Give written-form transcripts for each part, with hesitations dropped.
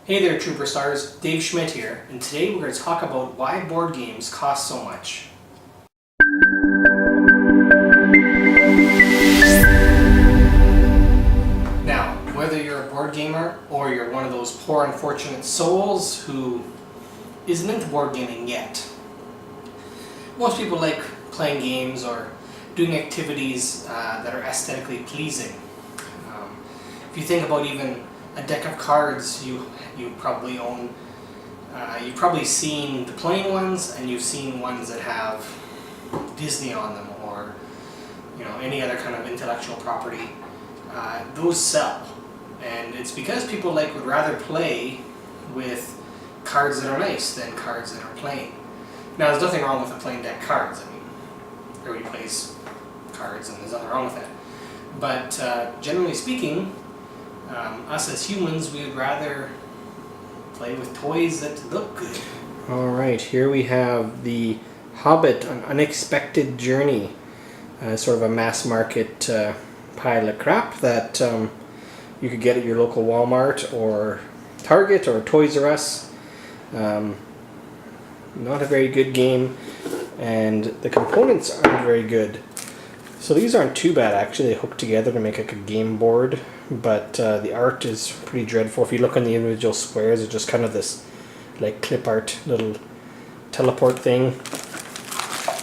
Hey there, Trooper Stars. Dave Schmidt here, and today we're going to talk about why board games cost so much. Now, whether you're a board gamer or you're one of those poor unfortunate souls who isn't into board gaming yet, most people like playing games or doing activities that are aesthetically pleasing. If you think about even a deck of cards you probably own, you've probably seen the plain ones, and you've seen ones that have Disney on them, or any other kind of intellectual property. Those sell, and it's because people would rather play with cards that are nice than cards that are plain. Now, there's nothing wrong with a plain deck cards. I mean, everybody plays cards, and there's nothing wrong with that. But generally speaking, us as humans, we would rather play with toys that look good. Alright, here we have the Hobbit, An Unexpected Journey. Sort of a mass market pile of crap that you could get at your local Walmart or Target or Toys R Us. Not a very good game, and the components aren't very good. So these aren't too bad, actually. They hook together to make like a game board, but the art is pretty dreadful. If you look on the individual squares, it's just kind of this like clip art little teleport thing.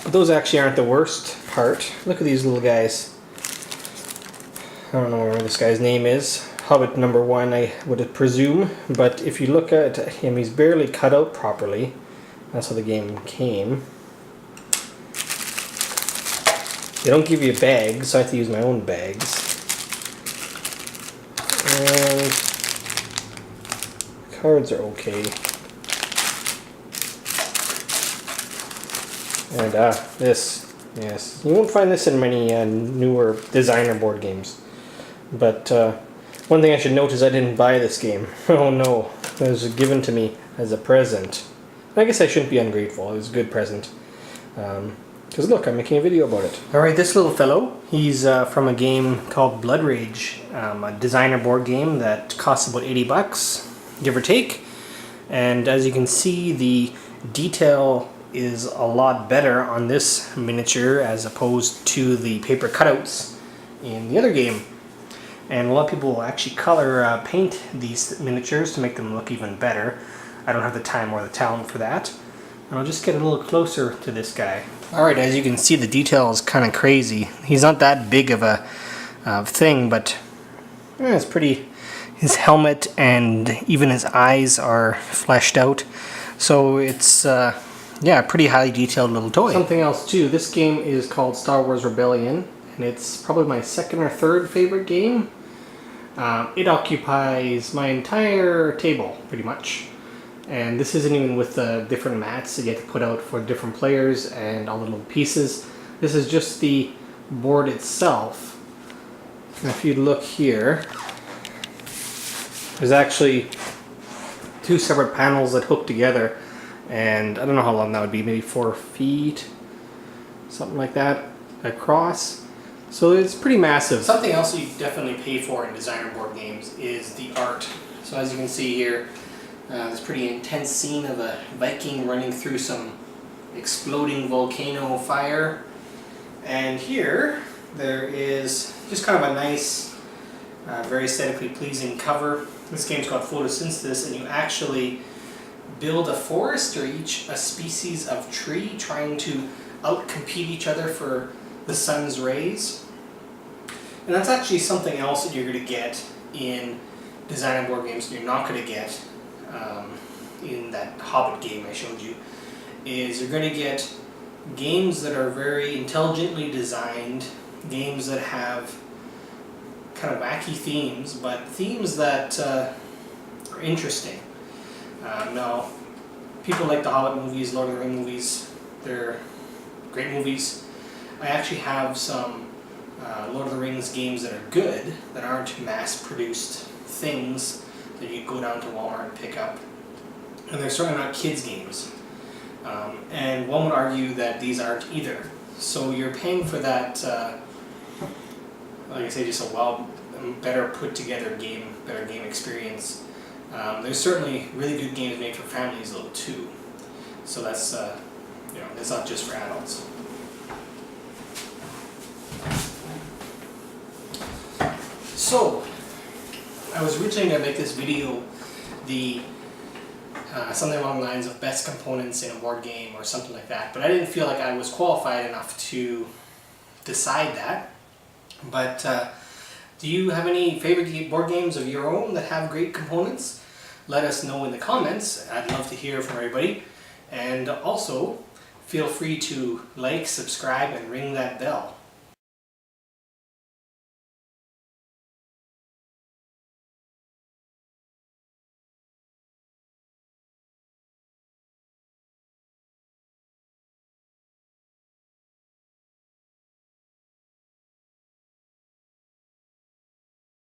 But those actually aren't the worst part. Look at these little guys. I don't know where this guy's name is. Hobbit number 1, I would presume. But if you look at him, he's barely cut out properly. That's how the game came. They don't give you bags, so I have to use my own bags. And cards are okay. And this, yes, you won't find this in many newer designer board games. But one thing I should note is I didn't buy this game. Oh no, it was given to me as a present. I guess I shouldn't be ungrateful. It was a good present. Because look, I'm making a video about it. Alright, this little fellow, he's from a game called Blood Rage, a designer board game that costs about 80 bucks, give or take. And as you can see, the detail is a lot better on this miniature as opposed to the paper cutouts in the other game. And a lot of people will actually color paint these miniatures to make them look even better. I don't have the time or the talent for that. And I'll just get a little closer to this guy. Alright, as you can see, the detail is kind of crazy. He's not that big of a thing, but it's pretty. His helmet and even his eyes are fleshed out. So it's, yeah, a pretty highly detailed little toy. Something else too, this game is called Star Wars Rebellion, and it's probably my second or third favorite game. It occupies my entire table, pretty much. And this isn't even with the different mats that you have to put out for different players and all the little pieces. This is just the board itself. And if you look here, there's actually two separate panels that hook together. And I don't know how long that would be, maybe 4 feet, something like that, across. So it's pretty massive. Something else you definitely pay for in designer board games is the art. So as you can see here, this pretty intense scene of a Viking running through some exploding volcano fire. And here, there is just kind of a nice, very aesthetically pleasing cover. This game's called Photosynthesis, and you actually build a forest or each a species of tree trying to outcompete each other for the sun's rays. And that's actually something else that you're going to get in designer board games that you're not going to get in that Hobbit game I showed you. Is you're going to get games that are very intelligently designed, games that have kind of wacky themes, but themes that are interesting. Now, people like the Hobbit movies, Lord of the Rings movies, they're great movies. I actually have some Lord of the Rings games that are good, that aren't mass-produced things that you go down to Walmart and pick up. And they're certainly not kids' games. And one would argue that these aren't either. So you're paying for that, like I say, just a better put together game, better game experience. There's there's certainly really good games made for families though too. So that's it's not just for adults. So I was originally going to make this video something along the lines of best components in a board game or something like that, but I didn't feel like I was qualified enough to decide that. But do you have any favorite board games of your own that have great components? Let us know in the comments. I'd love to hear from everybody. And also, feel free to like, subscribe, and ring that bell.